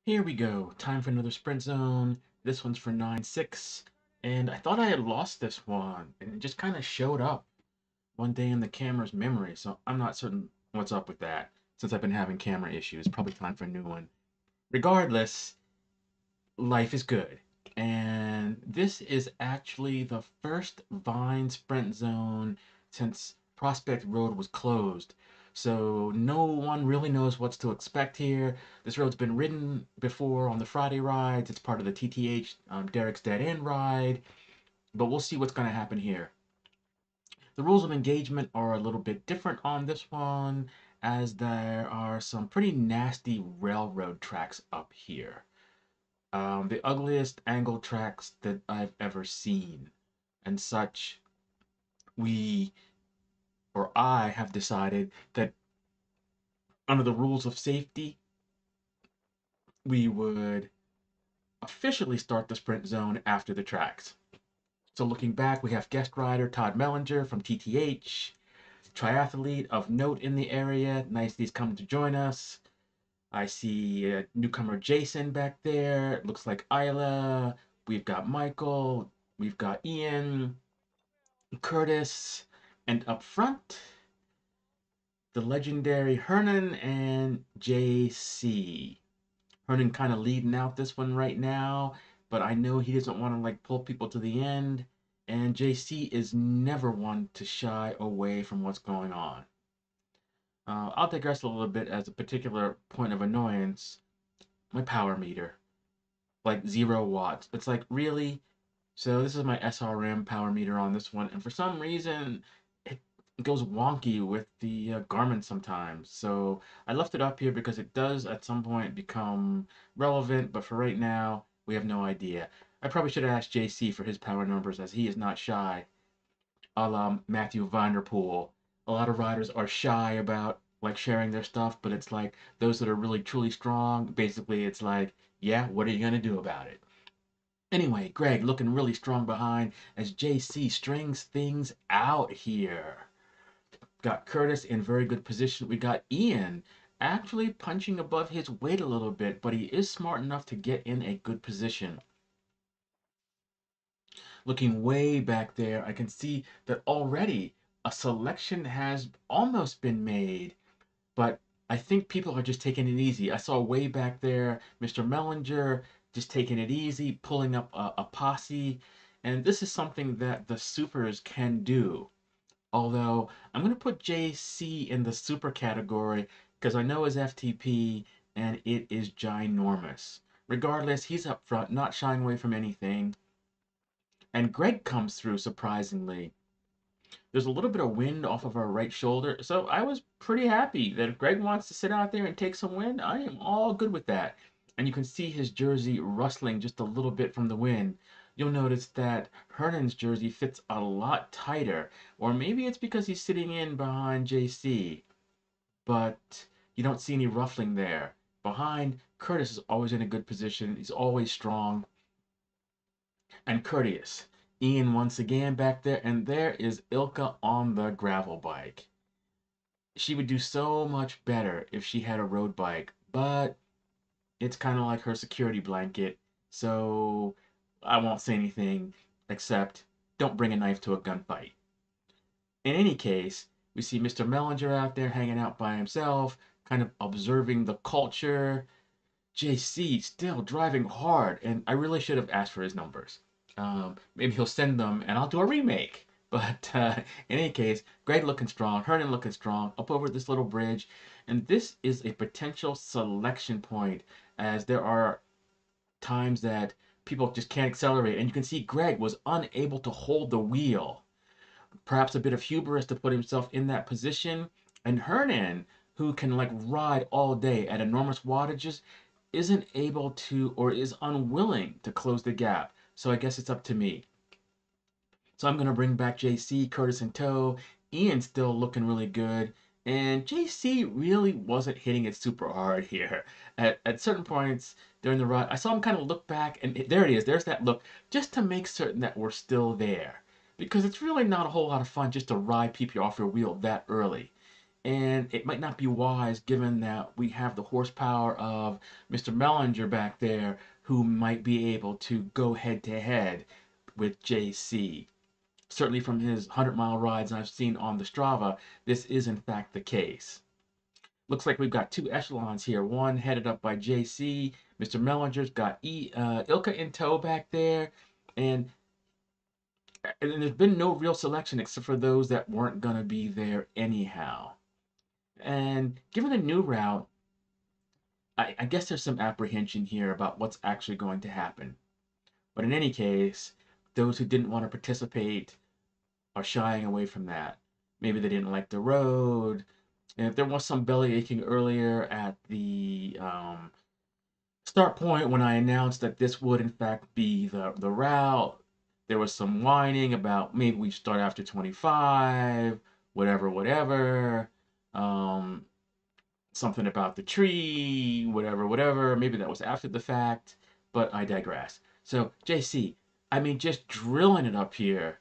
Here we go. Time for another sprint zone. This one's for 9-6. And I thought I had lost this one. And it just kind of showed up one day in the camera's memory. So I'm not certain what's up with that. Since I've been having camera issues, probably time for a new one. Regardless, life is good. And this is actually the first Vine sprint zone since Prospect Road was closed. So no one really knows what's to expect here. This road's been ridden before on the Friday rides. It's part of the TTH Derek's Dead End ride. But we'll see what's going to happen here. The rules of engagement are a little bit different on this one, as there are some pretty nasty railroad tracks up here. The ugliest angle tracks that I've ever seen. And such, we, or I, have decided that under the rules of safety, we would officially start the sprint zone after the tracks. So looking back, we have guest rider Todd Mellinger from TTH, triathlete of note in the area. Nice he's coming to join us. I see newcomer Jason back there. It looks like Isla. We've got Michael. We've got Ian. Curtis, and up front, the legendary Hernan and JC. Hernan kind of leading out this one right now, but I know he doesn't want to like pull people to the end, and JC is never one to shy away from what's going on. I'll digress a little bit as a particular point of annoyance. My power meter, like 0 watts. It's like, really? So this is my SRM power meter on this one, and for some reason it goes wonky with the Garmin sometimes. So I left it up here because it does at some point become relevant, but for right now we have no idea. I probably should have asked JC for his power numbers, as he is not shy, a la Matthew Vanderpool. A lot of riders are shy about like sharing their stuff, but it's like those that are really truly strong, basically it's like, yeah, what are you gonna do about it? Anyway, Greg looking really strong behind as JC strings things out here. Got Curtis in very good position. We got Ian actually punching above his weight a little bit, but he is smart enough to get in a good position. Looking way back there, I can see that already a selection has almost been made, but I think people are just taking it easy. I saw way back there Mr. Mellinger just taking it easy, pulling up a posse, and this is something that the supers can do. Although I'm going to put JC in the super category because I know his FTP and it is ginormous. Regardless, he's up front, not shying away from anything. And Greg comes through surprisingly. There's a little bit of wind off of our right shoulder. So I was pretty happy that if Greg wants to sit out there and take some wind, I am all good with that. And you can see his jersey rustling just a little bit from the wind. You'll notice that Hernan's jersey fits a lot tighter, or maybe it's because he's sitting in behind JC, but you don't see any ruffling there. Behind, Curtis is always in a good position. He's always strong and courteous. Ian once again back there, and there is Ilka on the gravel bike. She would do so much better if she had a road bike, but it's kind of like her security blanket, so I won't say anything except don't bring a knife to a gunfight. In any case, we see Mr. Mellinger out there hanging out by himself, kind of observing the culture. JC still driving hard, and I really should have asked for his numbers. Maybe he'll send them, and I'll do a remake. But in any case, Greg looking strong, Hernan looking strong, up over this little bridge, and this is a potential selection point, as there are times that people just can't accelerate, and you can see Greg was unable to hold the wheel. Perhaps a bit of hubris to put himself in that position, and Hernan, who can like ride all day at enormous wattages, isn't able to or is unwilling to close the gap. So I guess it's up to me. So I'm going to bring back JC, Curtis in tow. Ian's still looking really good. And JC really wasn't hitting it super hard here. At certain points during the ride, I saw him kind of look back, and there it is. There's that look, just to make certain that we're still there. Because it's really not a whole lot of fun just to ride people off your wheel that early. And it might not be wise given that we have the horsepower of Mr. Mellinger back there who might be able to go head to head with JC. Certainly from his 100-mile rides I've seen on the Strava, this is in fact the case. Looks like we've got two echelons here. One headed up by JC. Mr. Mellinger's got Ilka in tow back there. And, and there's been no real selection except for those that weren't going to be there anyhow. And given the new route, I guess there's some apprehension here about what's actually going to happen. But in any case, those who didn't want to participate are shying away from that. Maybe they didn't like the road. And if there was some belly aching earlier at the start point when I announced that this would in fact be the route, there was some whining about maybe we start after 25, whatever. Um, Something about the tree, whatever. Maybe that was after the fact, but I digress. So, JC, I mean, just drilling it up here,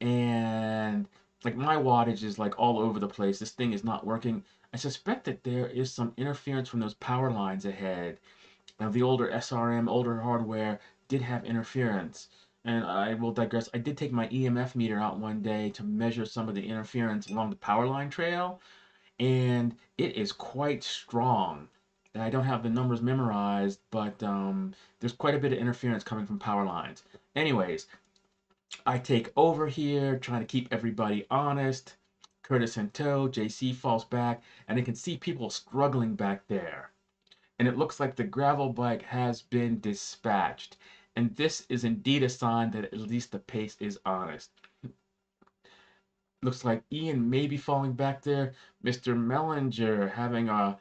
and like my wattage is like all over the place. This thing is not working. I suspect that there is some interference from those power lines ahead. Now, the older SRM, older hardware did have interference. And I will digress. I did take my EMF meter out one day to measure some of the interference along the power line trail, and it is quite strong. And I don't have the numbers memorized, but there's quite a bit of interference coming from power lines. Anyways, I take over here, trying to keep everybody honest. Curtis in tow, JC falls back, and I can see people struggling back there. And it looks like the gravel bike has been dispatched. And this is indeed a sign that at least the pace is honest. Looks like Ian may be falling back there. Mr. Mellinger having uh,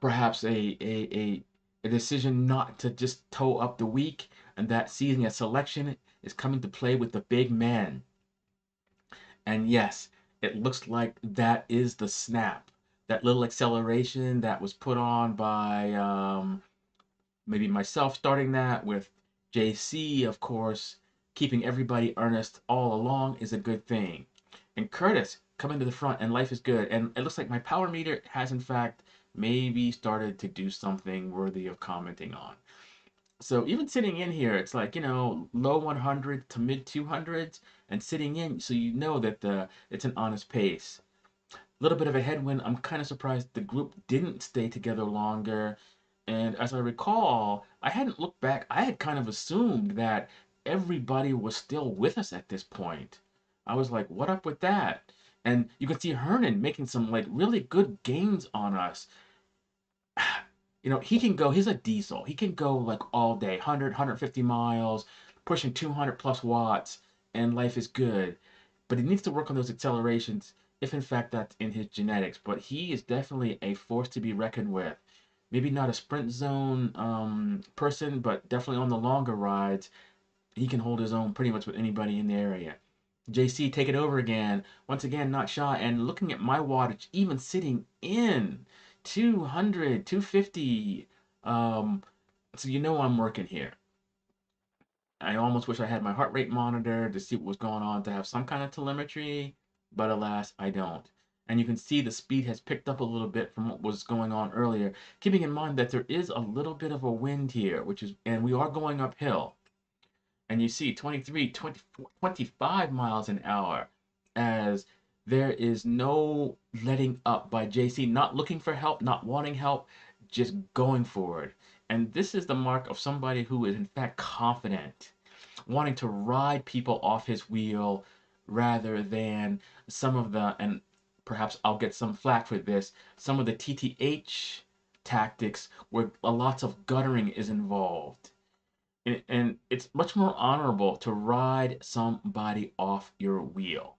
perhaps a decision not to just toe up the weak, and that seizing a selection is coming to play with the big men. And yes, it looks like that is the snap. That little acceleration that was put on by maybe myself starting that with JC, of course, keeping everybody earnest all along is a good thing. And Curtis coming to the front, and life is good. And it looks like my power meter has, in fact, maybe started to do something worthy of commenting on. So even sitting in here, it's like, low 100 to mid 200s, and sitting in, so you know that it's an honest pace. A little bit of a headwind. I'm kind of surprised the group didn't stay together longer. And as I recall, I hadn't looked back. I had kind of assumed that everybody was still with us at this point. I was like, what up with that? And you can see Hernan making some like really good gains on us. He can go, he's a diesel. He can go like all day, 100, 150 miles, pushing 200 plus watts, and life is good. But he needs to work on those accelerations if in fact that's in his genetics. But he is definitely a force to be reckoned with. Maybe not a sprint zone person, but definitely on the longer rides, he can hold his own pretty much with anybody in the area. JC, take it over again. Once again, not shy. And looking at my wattage, even sitting in 200, 250. So I'm working here. I almost wish I had my heart rate monitor to see what was going on to have some kind of telemetry, but alas, I don't. And you can see the speed has picked up a little bit from what was going on earlier, keeping in mind that there is a little bit of a wind here, and we are going uphill. And you see 23, 24, 25 miles an hour as there is no letting up by JC, not looking for help, not wanting help, just going forward. And this is the mark of somebody who is in fact confident, wanting to ride people off his wheel rather than some of and perhaps I'll get some flack for this, some of the TTH tactics where lots of guttering is involved. And it's much more honorable to ride somebody off your wheel.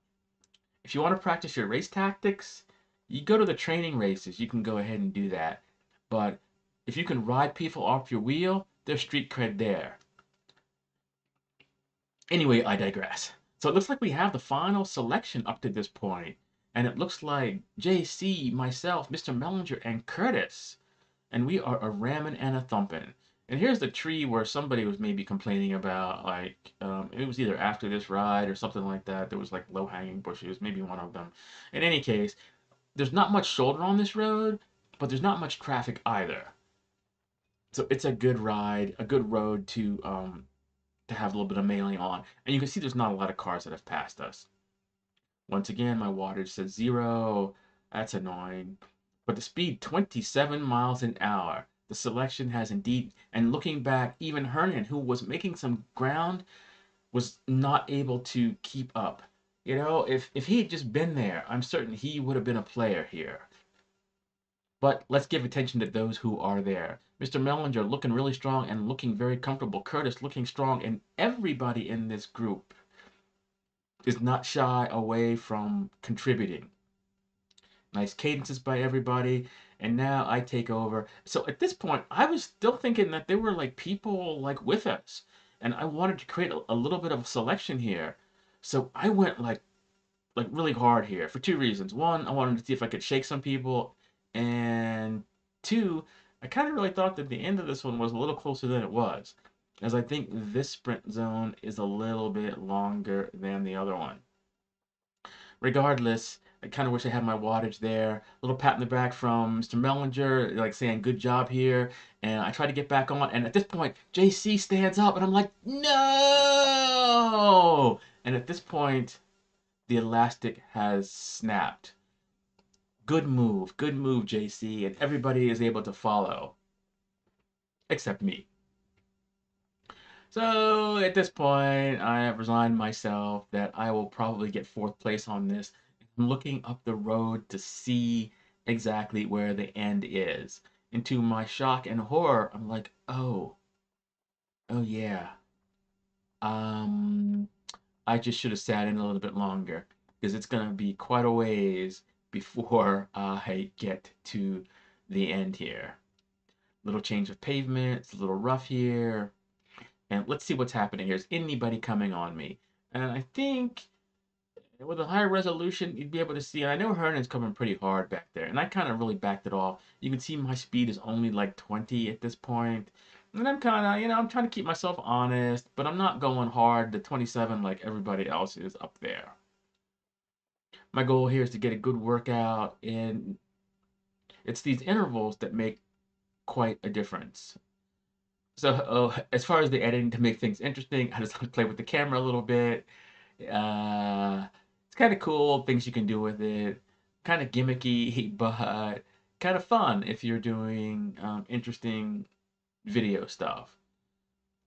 If you want to practice your race tactics, you go to the training races, you can go ahead and do that. But if you can ride people off your wheel, there's street cred there. Anyway, I digress. So it looks like we have the final selection up to this point, and it looks like JC, myself, Mr. Mellinger, and Curtis, and we are a ramming and a thumping. And here's the tree where somebody was maybe complaining about, like, it was either after this ride or something like that. There was like low-hanging bushes, maybe one of them. In any case, there's not much shoulder on this road, but there's not much traffic either. So it's a good ride, a good road to have a little bit of mailing on. And you can see there's not a lot of cars that have passed us. Once again, my wattage says 0. That's annoying. But the speed, 27 miles an hour. The selection has indeed, and looking back, even Hernan, who was making some ground, was not able to keep up. You know, if he had just been there, I'm certain he would have been a player here. But let's give attention to those who are there. Mr. Mellinger looking really strong and looking very comfortable. Curtis looking strong, and everybody in this group is not shy away from contributing. Nice cadences by everybody, and now I take over. So at this point, I was still thinking that there were like people like with us, and I wanted to create a little bit of a selection here. So I went like really hard here for two reasons. One, I wanted to see if I could shake some people, and two, I kind of really thought that the end of this one was a little closer than it was, as I think this sprint zone is a little bit longer than the other one. Regardless, I kind of wish I had my wattage there. A little pat in the back from Mr. Mellinger, like saying good job here. And I try to get back on. And at this point, JC stands up, and I'm like, no! And at this point, the elastic has snapped. Good move, JC. And everybody is able to follow, except me. So at this point, I have resigned myself that I will probably get fourth place on this. I'm looking up the road to see exactly where the end is. And to my shock and horror, I'm like, oh yeah. Um, I just should have sat in a little bit longer because it's gonna be quite a ways before I get to the end here. Little change of pavement, it's a little rough here. And let's see what's happening here. Is anybody coming on me? And I think with a higher resolution, you'd be able to see. And I know Hernan's coming pretty hard back there. And I kind of really backed it off. You can see my speed is only like 20 at this point. And I'm kind of, I'm trying to keep myself honest, but I'm not going hard to 27 like everybody else is up there. My goal here is to get a good workout, and it's these intervals that make quite a difference. So, as far as the editing to make things interesting, I just like to play with the camera a little bit. It's kind of cool, things you can do with it. Kind of gimmicky, but kind of fun if you're doing interesting video stuff.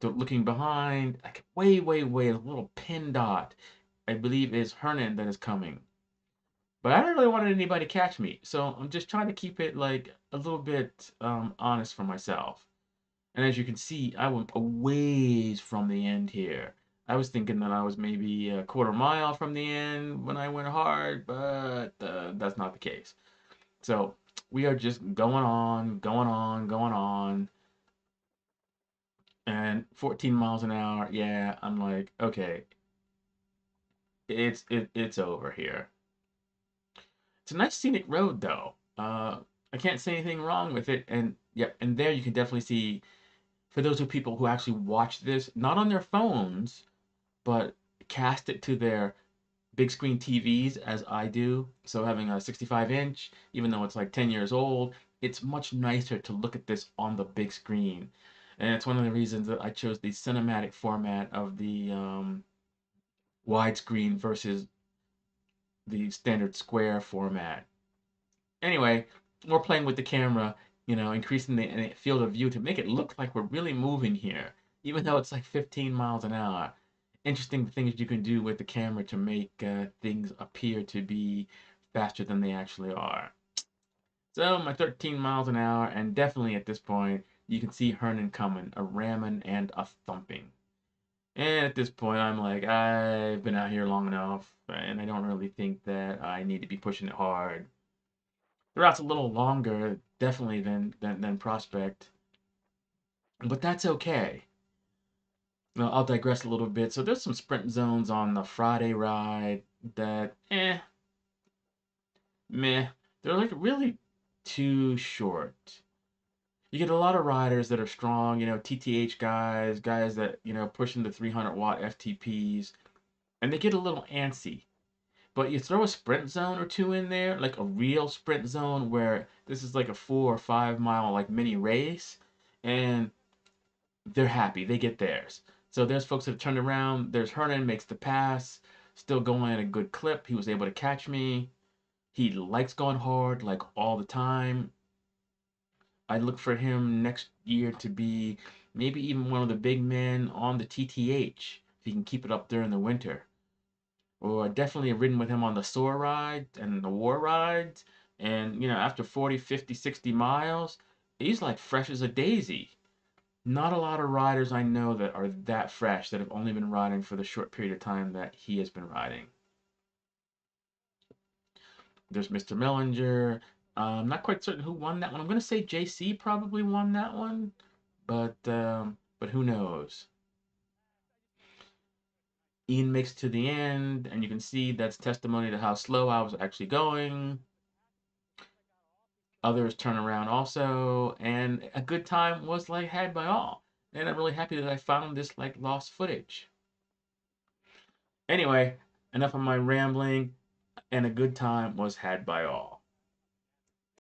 So looking behind, like way, a little pin dot, I believe is Hernan that is coming. But I don't really want anybody to catch me, so I'm just trying to keep it like a little bit honest for myself. And as you can see, I went a ways from the end here. I was thinking that I was maybe a quarter mile from the end when I went hard, but that's not the case. So we are just going on. And 14 miles an hour, yeah, I'm like, okay, it's over here. It's a nice scenic road though. I can't say anything wrong with it. And yeah, and there you can definitely see, for those of people who actually watch this, not on their phones, but cast it to their big screen TVs as I do. So having a 65-inch, even though it's like 10 years old, it's much nicer to look at this on the big screen. And it's one of the reasons that I chose the cinematic format of the widescreen versus the standard square format. Anyway, we're playing with the camera, increasing the field of view to make it look like we're really moving here, even though it's like 15 miles an hour. Interesting things you can do with the camera to make things appear to be faster than they actually are. So my 13 miles an hour, and definitely at this point, you can see Hernan coming, a ramming and a thumping. And at this point, I'm like, I've been out here long enough, and I don't really think that I need to be pushing it hard. The route's a little longer, definitely than Prospect, but that's okay. Now, I'll digress a little bit. So there's some sprint zones on the Friday ride that, meh. They're like really too short. You get a lot of riders that are strong, TTH guys, guys that, pushing the 300-watt FTPs, and they get a little antsy. But you throw a sprint zone or two in there, like a real sprint zone where this is like a 4 or 5 mile like mini race, and they're happy. They get theirs. So there's folks that have turned around. There's Hernan makes the pass, still going at a good clip. He was able to catch me. He likes going hard like all the time. I look for him next year to be maybe even one of the big men on the TTH if he can keep it up during the winter. Or I definitely have ridden with him on the SOAR ride and the war rides. And, after 40, 50, 60 miles, he's like fresh as a daisy. Not a lot of riders I know that are that fresh that have only been riding for the short period of time that he has been riding. There's Mr. Mellinger. I'm not quite certain who won that one. I'm going to say JC probably won that one, but who knows? Ian makes to the end, and you can see that's testimony to how slow I was actually going. Others turn around also, and a good time was like had by all. And I'm really happy that I found this like lost footage. Anyway, enough of my rambling, and a good time was had by all.